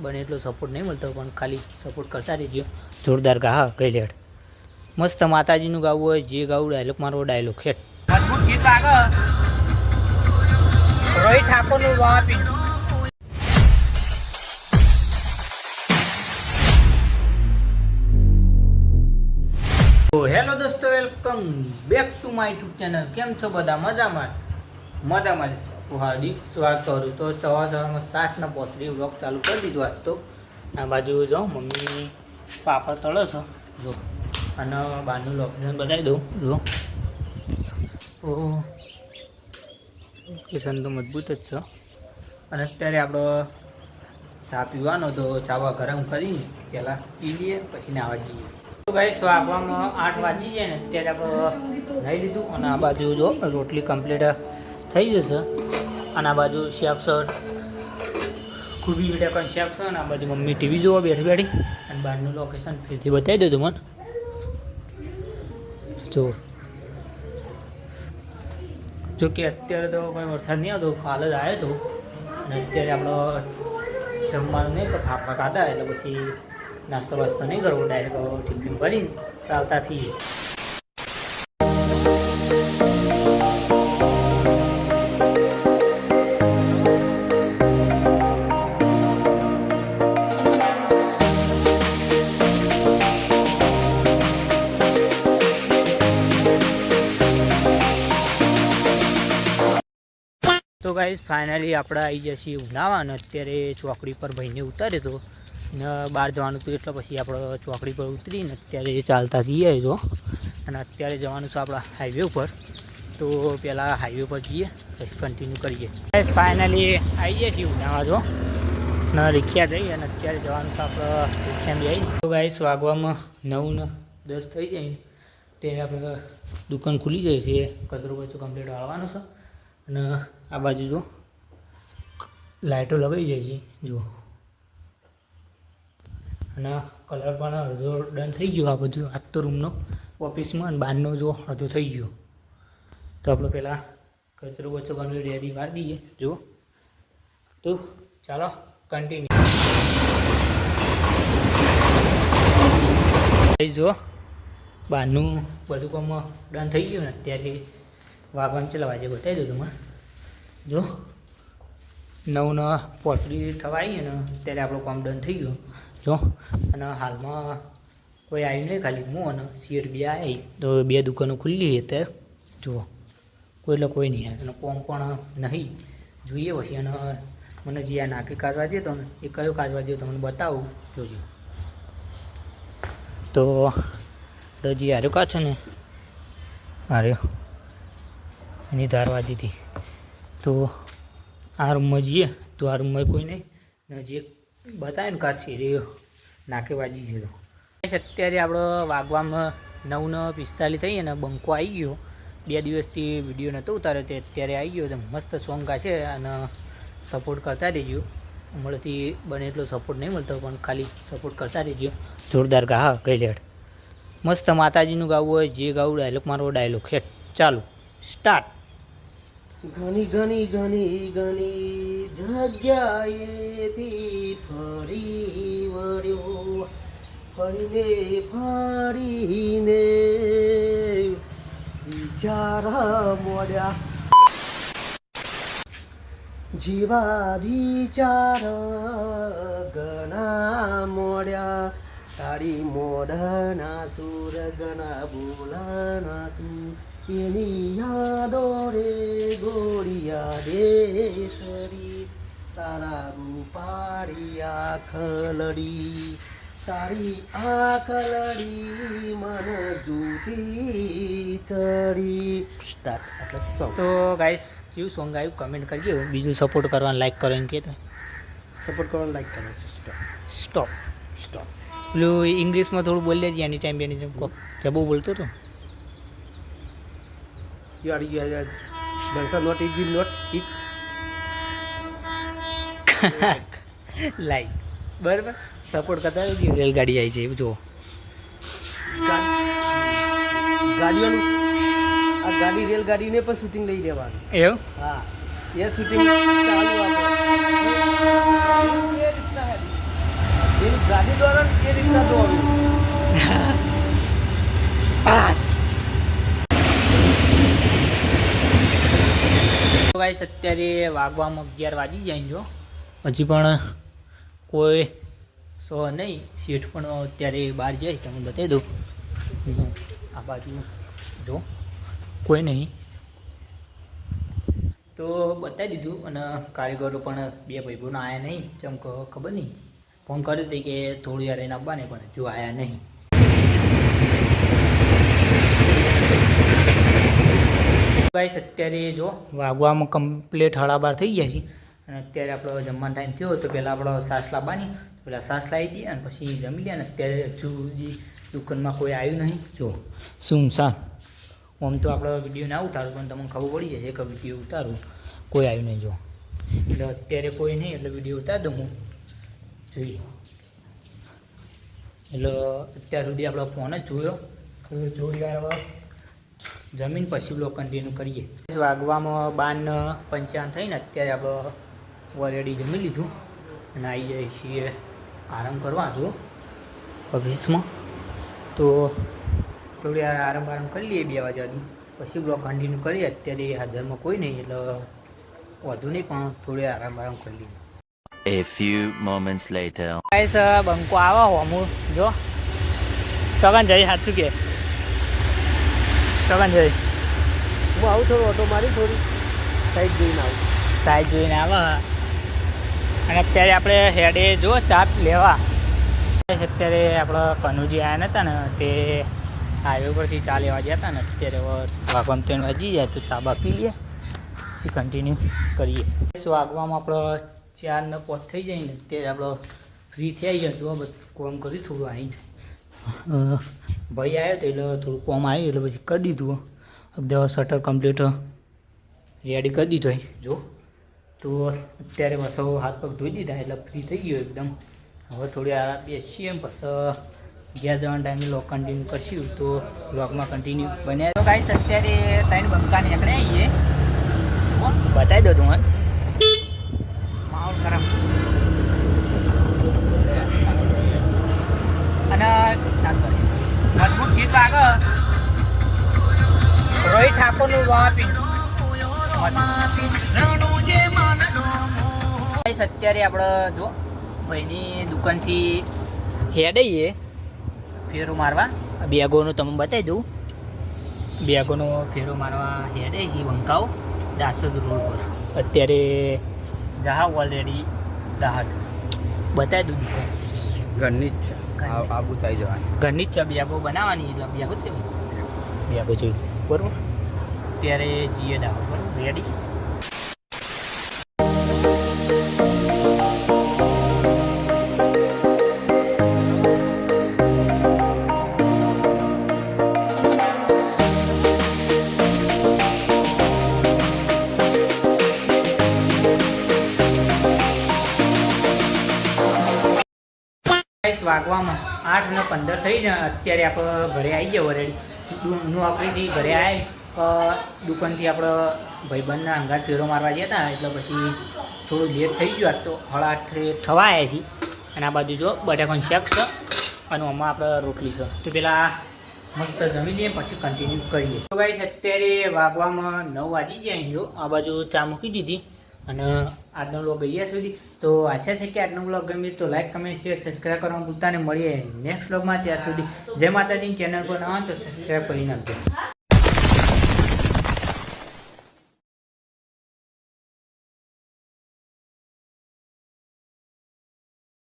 बने એટલો સપોર્ટ નહીં મળતો પણ ખાલી સપોર્ટ કરતા રહેજો. જોરદાર ગા હા કઈ લેડ મસ્ત માતાજીનું ગાવું હોય જે ગાવું ડાયલોગ મારો ડાયલોગ હેઠ મજબૂત ગીત લાગે. રોહિત ઠાકોરનું વાપી તો હેલો દોસ્તો, welcome back to my YouTube channel. કેમ છો બધા? મજામાં મજામાં. હાર્દિક સ્વાગત કરું. તો સવારમાં 7:35 વ્લોગ ચાલુ કરી દીધો. આજ તો આ બાજુ જો મમ્મી પાપડ તળો છો જો, અને બહારનું લોકેશન બતાવી દઉં જો. તો લોકેશન તો મજબૂત જ છે. અને અત્યારે આપણો ચા પીવાનો, તો ચાવા ગરમ કરીને પહેલાં પી લઈએ પછી નાવા જઈએ. તો ગાઈસ વાગવામાં 8 વાગી જાય ને અત્યારે આપણે નહીં લીધું. અને આ બાજુ જો રોટલી કમ્પ્લીટ થઈ જશે. અને આ બાજુ શાક છે, ખૂબી બટાકાનું શાક છે. અને આ બાજુ મમ્મી ટીવી જોવા બેઠી બેઠી. અને બહારનું લોકેશન ફરીથી બતાવી દઉં મને જો કે અત્યારે તો કોઈ વરસાદ નહીં આવતો, કાલ જ આવ્યો હતો. અને અત્યારે આપણો જમવાનું નહીં તો ફાફા ખાધા એટલે પછી નાસ્તો વાસ્તો નહીં કરવો, ડાયરેક્ટ ટિફિન ભરીને ચાલતા થઈએ. તો ગાઈસ ફાઇનલી આપણે આવી ગયા છીએ ઉનાવા. અને અત્યારે ચોકડી પર ભાઈને ઉતાર્યો હતો ને બહાર જવાનું હતું એટલે પછી આપણે ચોકડી પર ઉતરીને અત્યારે ચાલતા જઈએ જો. અને અત્યારે જવાનું છે આપણા હાઈવે ઉપર. તો પહેલાં હાઈવે પર જઈએ પછી કન્ટિન્યુ કરીએ. ગાઈસ ફાઇનલી આવી ગયા છીએ ઉનાવા જો, ને રિક્ષા જઈએ. અને અત્યારે જવાનું છે આપણે રિક્ષામાં જઈએ. તો ગાઈસ વાગવામાં 9:10 થઈ જાય ત્યારે આપણે દુકાન ખુલી જાય છે. કચરો બચરો કમ્પ્લીટ વાળવાનો છે. અને આ બાજુ જો લાઇટો લગાવી જાય છે જો. અને કલર પણ અડધો ડન થઈ ગયો. આ બધું આજ તો રૂમનો ઓફિસમાં અને બહારનો જો અડધો થઈ ગયો. તો આપણે પહેલાં કચરો બચરો કમ્પ્લીટ રેડી મારી દઈએ જો. તો ચાલો કન્ટિન્યુ જો. બહારનું બધું કામ ડન થઈ ગયું ને અત્યારે વાગવાનું ચલાવવા જે બતાવી દઉં તમે જો. 9:35 થવા આવીએ ને ત્યારે આપણો કામ ડન થઈ ગયો જો. અને હાલમાં કોઈ આવ્યું નહીં, ખાલી હું અને સીટ 2 આવી. તો 2 દુકાનો ખુલ્લી અત્યારે જુઓ. કોઈ એટલે કોઈ નહીં આવે. અને કોમ પણ નહીં જોઈએ પછી. અને મને જે આ નાકી કાઢવા દે તો ને એ કયો કાઢવા દે તમને બતાવું જોજો. તો જે હાર્યો કાચ છે ને હાર્યો એની ધારવા દીધી. તો આ રૂમમાં જઈએ તો આ રૂમમાં કોઈ નહીં. ને જે બતાવે ને કાચ છે એ નાકે વાજી છે. તો અત્યારે આપણો વાગવામાં 9:45 થઈ અને બંકો આવી ગયો. 2 દિવસથી વિડીયો નહોતો ઉતાર્યો તે અત્યારે આવી ગયો. તો મસ્ત સોંગ છે અને સપોર્ટ કરતા રહેજો. મળતી બને એટલો સપોર્ટ નહીં મળતો પણ ખાલી સપોર્ટ કરતા રહેજો. જોરદાર ગા હા કઈ લેડ મસ્ત માતાજીનું ગાવું હોય જે ગાવું ડાયલોગ મારો ડાયલોગ હેઠ ચાલુ સ્ટાર્ટ. ઘણી ઘણી ઘણી ઘણી જગ્યાએથી ફરી વળ્યો, ફરીને વિચાર મોડ્યા, જીવા વિચાર ઘણા મોડ્યા. તારી મોઢના સુર ઘણા બોલાના સુર, એની યાદો રે ગોળિયા દેશરી. તારા રૂપાળી આંખ લડી, તારી આંખ લડી મન જૂતી ચડી. સ્ટાર્ટ. તો ગાઈસ કેવું સોંગ આવ્યું કમેન્ટ કરજો. બીજું સપોર્ટ કરવાનું લાઈક કરો એમ કહેતો. સપોર્ટ કરવાનું લાઈક કરો. Stop stop. પેલું ઇંગ્લિશમાં થોડું બોલી લેજે એની ટાઈમ એની જેમ કોક જબો બોલતો હતો. યાર Darshan not is not it like બરાબર સપોર્ટ કરતા રેલગાડી આવી છે જુઓ. ગાડીઓનું આ ગાડી રેલગાડીને પણ શૂટિંગ લઈ દેવાનું. એવું હા એ શૂટિંગ ચાલુ આપણે ગાડી દોડે ને એ રીતના દોડું. ગાઈસ અત્યારે વાગવામાં 11 વાગી જાય જો હજી પણ કોઈ સો નહીં. શેઠ પણ અત્યારે બહાર જાય તમને બતાવી દઉં. આ બાજુ જો કોઈ નહીં તો બતાવી દીધું. અને કારીગરો પણ 2 ભાઈબંધો આવ્યા નહીં. જેમ કે ખબર નહીં ફોન કર્યો હતી કે થોડી વાર એને આવવાને પણ જો આવ્યા નહીં. ગાઈસ અત્યારે જો વાગવામાં કમ્પ્લીટ 12:30 થઈ ગયા છે. અને અત્યારે આપણો જમવાનો ટાઈમ થયો તો પહેલાં આપણો સાસ લાવવાની, પેલા સાસ લાવી દઈએ અને પછી જમી લઈએ. અને અત્યારે હજુ સુધી દુકાનમાં કોઈ આવ્યું નહીં. જો સુમસાન. આમ તો આપણો વિડીયો ના ઉતારું પણ તમને ખબર પડી જશે કે વિડીયો ઉતારું. કોઈ આવ્યું નહીં જો. એટલે અત્યારે કોઈ નહીં એટલે વિડીયો ઉતાર દઉં હું. જોઈએ એટલે અત્યાર સુધી આપણો ફોન જ જોયો. થોડી વાર હવે જમીન પછી બ્લોગ કન્ટિન્યુ કરીએ. વાગવામાં 12:55 થઈને અત્યારે આપણે ઓલરેડી જમી લીધું અને આવી જાય છીએ આરામ કરવા જો ઓફિસમાં. તો થોડી વાર આરામ કરી લઈએ 2 વાગ્યાથી પછી બ્લોગ કન્ટિન્યુ કરીએ. અત્યારે હાજરમાં કોઈ નહીં એટલે વધુ નહીં પણ થોડી આરામ કરી લઈએ. A few moments later. Guys બંકો આવા હોમું જો સગન જઈ સાચું કે સગન જઈ હું આવું થોડું ઓટો મારી થોડી સાઈડ જોઈને આવું. સાઈડ જોઈને આવે. અને અત્યારે આપણે હેડે જો ચા લેવા. અત્યારે આપણે કનુજી આવ્યા નહોતા ને તે હાઈવે પરથી ચા લેવા ગયા હતા ને અત્યારે વાગવામાં 3 વાગી જાય તો ચા બા પી લઈએ પછી કન્ટિન્યુ કરીએ. વાગવામાં આપણે 4:05 થઈ જાય ને અત્યારે આપણે ફ્રી થઈ જાય તો બધું કોમ કર્યું થોડું આવીને ભાઈ આવ્યો તો એટલે થોડું કોમ આવ્યું એટલે પછી કરી દીધું. બધા શટર કમ્પ્લીટ રેડી કરી દીધો જો. તો અત્યારે બસ હાથ પગ ધોઈ દીધા એટલે ફ્રી થઈ ગયો એકદમ. હવે થોડી વાર બેસીએ પછી ગયા જવાનો ટાઈમે લોક કન્ટિન્યુ કરશું તો બ્લોગમાં કન્ટિન્યુ બન્યા. તો ગાઈસ અત્યારે 3 બંકા નીકળે આવીએ બતાવી દો તું માહોલ ખરાબ. અને ચાલુ મજબૂત ગીત વાગે રોહિત ઠાકોરનું વાપી. અત્યારે આપણે જો ભાઈની દુકાનથી હેડઈએ ફેરો મારવા. બેગોનું તમે બતાવી દઉં. બેગોનો ફેરો મારવા હેડે છે બંકાઓ દાસદ રોડ પર. અત્યારે જહા ઓલરેડી દાહટ બતાવી દઉં દુકાન ઘરની જ છે. આબુ થઈ જવાની ઘરની જ છે. બેગો બનાવવાની એટલે બેગો જ બેગો જોઈ બરાબર. અત્યારે જઈએ દાહટ બરાબર રેડી. વાગવામાં 8:15 થઈ ને અત્યારે આપણે ઘરે આવી ગયા ઓલરેડી. નોકરીથી ઘરે આવી દુકાનથી આપણે ભાઈબંધના અંગાત ફેરો મારવા ગયા હતા એટલે પછી થોડું લેટ થઈ ગયું. આજ તો 8:30 થવા આવ્યા છીએ. અને આ બાજુ જો બટાકાનું શેક છે અને આમાં આપણે રોટલી છે. તો પેલા મસ્ત જમી લઈએ પછી કન્ટિન્યુ કરીએ. તો ગાઈસ અત્યારે વાગવામાં 9 વાગી ગયા. જો આ બાજુ ચા મૂકી દીધી. અને આજનો વ્લોગ અહીંયા સુધી. તો આશા છે કે આજનો વ્લોગ ગમે તો લાઈક કમેન્ટ શેર સબસ્ક્રાઈબ કરવાનું ભૂલતા ને મળીએ નેક્સ્ટ વ્લોગમાં. ત્યાં સુધી જય માતાજી. ચેનલ પર ન હોય તો સબસ્ક્રાઈબ કરી નાખજો.